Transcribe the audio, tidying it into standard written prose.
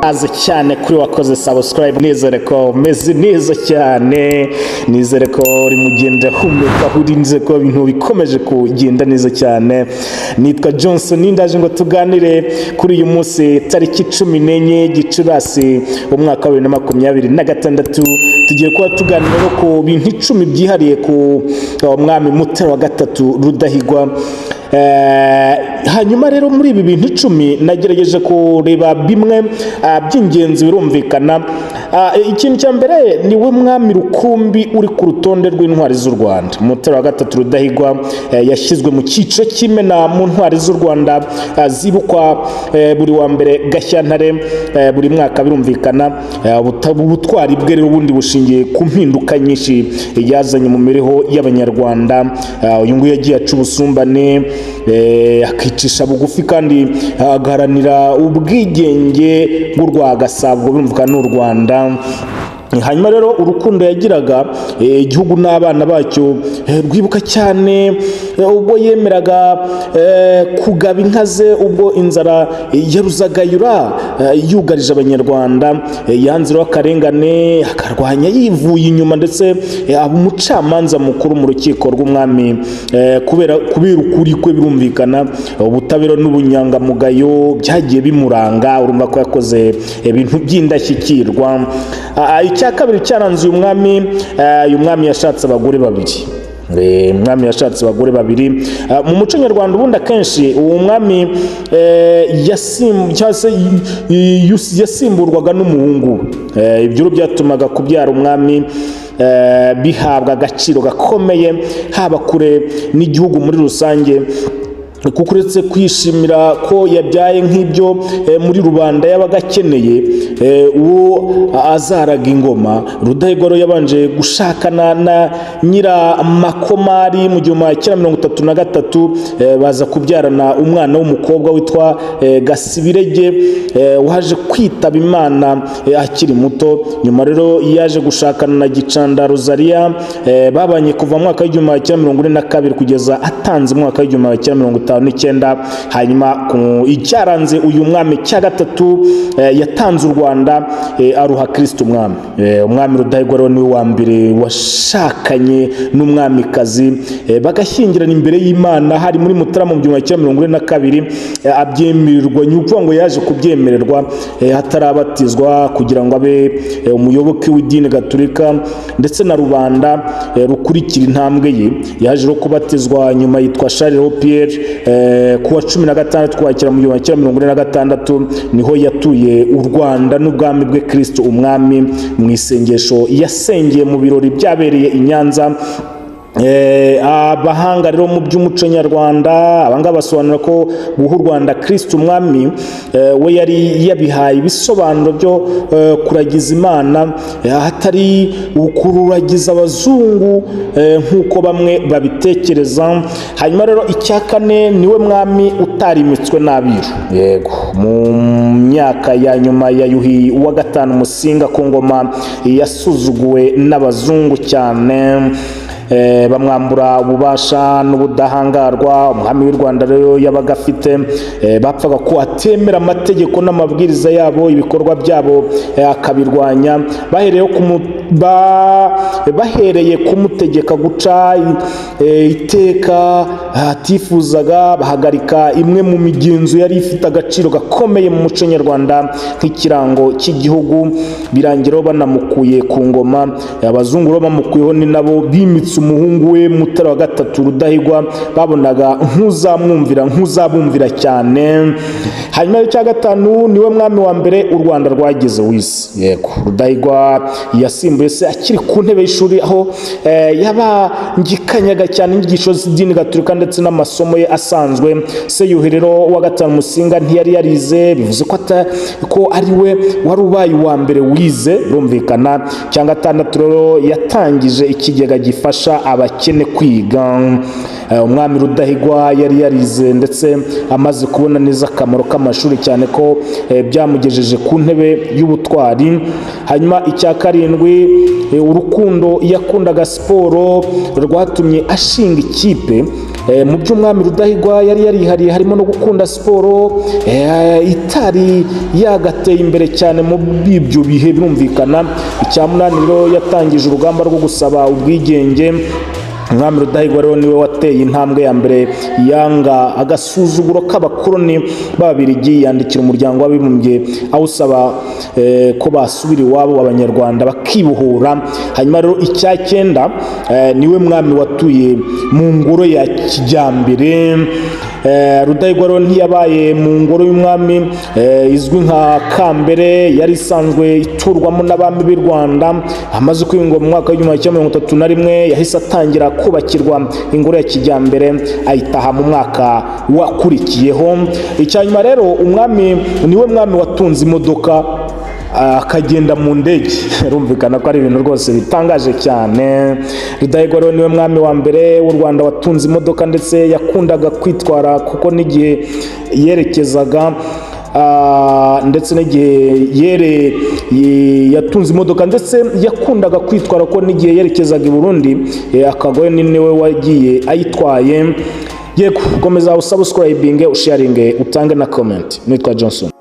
ikaze cyane kuri wakoze subscribe. Nizere ko meze neza cyane, nizere ko uri mugenda humeka, urinze ko ibintu bikomeje kugenda neza cyane. Nitwa Johnson, ndaje ngo tuganire kuri uyu munsi tariki 14 Gicurasi umwaka wa 2026. Tugiye kuba tuganira ku bintu 10 byihariye ku mwami Mutara wa gatatu Rudahigwa. Hanyuma rero muri ibi bintu 10 nagerageje kureba bimwe by'ingenzi birumvikana. Ikintu cya mbere ni we mwami rukumbi uri ku rutonde rw'intwari z'u Rwanda. Mutara wa gatatu Rudahigwa yashyizwe mu cyiciro cy'imena mu ntwari z'u Rwanda zibukwa buri wa mbere Gashyantare buri mwaka birumvikana. Ubutwari bwe rero ubundi bushingiye ku mpinduka nyinshi yazanye mu mibereho y'Abanyarwanda. Uyu nguyu yagiye aca ubusumbane, akicisha bugufi kandi agaharanira ubwigenge bw'u Gasabo birumvikana n'u Rwanda. Hanyuma rero urukundo yagiraga igihugu n'abana bacyo rwibuka cyane ubwo yemeraga kugaba inka ze ubwo inzara yaruzagayura yugarije Abanyarwanda. Yanzira akarengane akarwanya yivuye inyuma, ndetse aba umucamanza mukuru mu rukiko rw'umwami kubera ukuri kwe birumvikana. Ubutabera n'ubunyangamugayo byagiye bimuranga, urumva ko yakoze ibintu by'indashyikirwa. Icya kabiri cyaranze uyu mwami yashatse abagore babiri. Umwami yashatse abagore babiri. Mu muco nyarwanda ubundi akenshi uwo mwami yasimburwaga n'umuhungu. Ibyo byatumaga kubyara umwami bihabwa agaciro gakomeye haba kure n'igihugu muri rusange, kuko uretse kwishimira ko yabyaye nk'ibyo muri rubanda yabaga akeneye uwo azaraga ingoma. Rudahigwa yabanje gushakana na Nyiramakomari mu 1933, baza kubyarana umwana w'umukobwa witwa Gasibirege waje kwitaba Imana akiri muto. Nyuma rero yaje gushakana na Gicanda Rosalia, babanye kuva mu mwaka wa 1942 kugeza atanze mu mwaka wa 1959. Hanyuma icyaranze uyu mwami cya gatatu yatanze u Rwanda aruha Kristo umwami. Umwami Rudahigwa rero ni wa mbere washakanye n'umwamikazi bagashyingirana imbere y'Imana hari muri Mutarama mu 1942. Abyemererwa nyuko ngo yaje kubyemererwa hatarabatizwa kugira ngo abe umuyoboke w'idini Gatolika, ndetse na rubanda rukurikira intambwe ye. Yaje ro kubatizwa nyuma yitwa Charles Pierre kuwa 16 Ukwakira mu 1946 niho yatuye u Rwanda n'ubwami bwe Kristo umwami mu isengesho yasengeye mu birori byabereye i Nyanza. Abahanga rero mu by'umuco nyarwanda abanga basobanura ko guha u Rwanda Kristo umwami we yari yabihaye ibisobanuro byo kuragiza Imana hatari ukururagiza abazungu nk'uko bamwe babitekereza. Hanyuma rero icya kane niwe mwami utarimitswe n'abiru. Yego, mu myaka ya nyuma ya Yuhi wa gatanu Musinga ku ngoma yasuzuguwe n'abazungu cyane, bamwambura ububasha n'ubudahangarwa. Umwami w'u Rwanda rero yabaga afite bapfaga ko atemera amategeko n'amabwiriza yabo, ibikorwa byabo akabirwanya. Bahereye kumutegeka guca iteka atifuzaga, bahagarika imwe mu migenzo yari ifite agaciro gakomeye mu muco nyarwanda nk'ikirango cy'igihugu. Birangiraho banamukuye ku ngoma. Abazungu rero bamukuyeho ni nabo bimitse umuhungu we Mutara wa gatatu Rudahigwa, babonaga nk'uzabumvira cyane. Hanyuma cya gatanu niwe mwami wa mbere u Rwanda rwagize w'isi. Yego, Rudahigwa yasimbuye se akiri ku ntebe y'ishuri, aho yabangikanyaga cyane inyigisho z'idini Gatolika ndetse n'amasomo ye asanzwe. Se Yuhi rero wa gatanu Musinga ntiyari yarize, bivuze ko ari we wari ubaye uwa mbere wize birumvikana. Cya gatandatu rero yatangije ikigega gifasha abakene kwiga. Umwami Rudahigwa yari yarize ndetse amaze kubona neza akamaro k'amashuri cyane ko byamugejeje ku ntebe y'ubutwari. Hanyuma icya karindwi, urukundo yakundaga siporo rwatumye ashinga ikipe mu by'umwami Rudahigwa yari yarihariye harimo no gukunda siporo itari yagateye imbere cyane mu ibyo bihe birumvikana. Icya munani rero yatangije urugamba rwo gusaba ubwigenge. Umwami Rudahigwa rero niwe wateye intambwe ya mbere yanga agasuzuguro k'abakoloni b'Ababiligi, yandikira umuryango w'abibumbye awusaba ko basubira iwabo abanyarwanda bakibohora. Hanyuma rero icya cyenda niwe mwami watuye mu ngoro ya kijyambere. Rudahigwa rero ntiyabaye mu ngoro y'umwami izwi nka Kambere, yari isanzwe iturwamo n'abami b'i Rwanda. Amaze kwingwa mu mwaka w'1931 yahise atangira kubakirwa ingoro ya kijyambere, ayitaha mu mwaka wakurikiyeho. Icyanyuma rero umwami niwe mwami watunze imodoka akagenda mu ndege. Rumvikana ko ari ibintu rwose bitangaje cyane. Rudahigwa rero niwe mwami wa mbere w'u Rwanda watunze imodoka, ndetse yakundaga kwitwara kuko n'igihe yerekezaga ndetse n'igihe yatunze imodoka, ndetse yakundaga kwitwara ko n'igihe yerekezaga i Burundi akagoye niwe wagiye ayitwaye. Yego, komeza usubscribing, usharinge, utange na comment. Nitwa Johnson.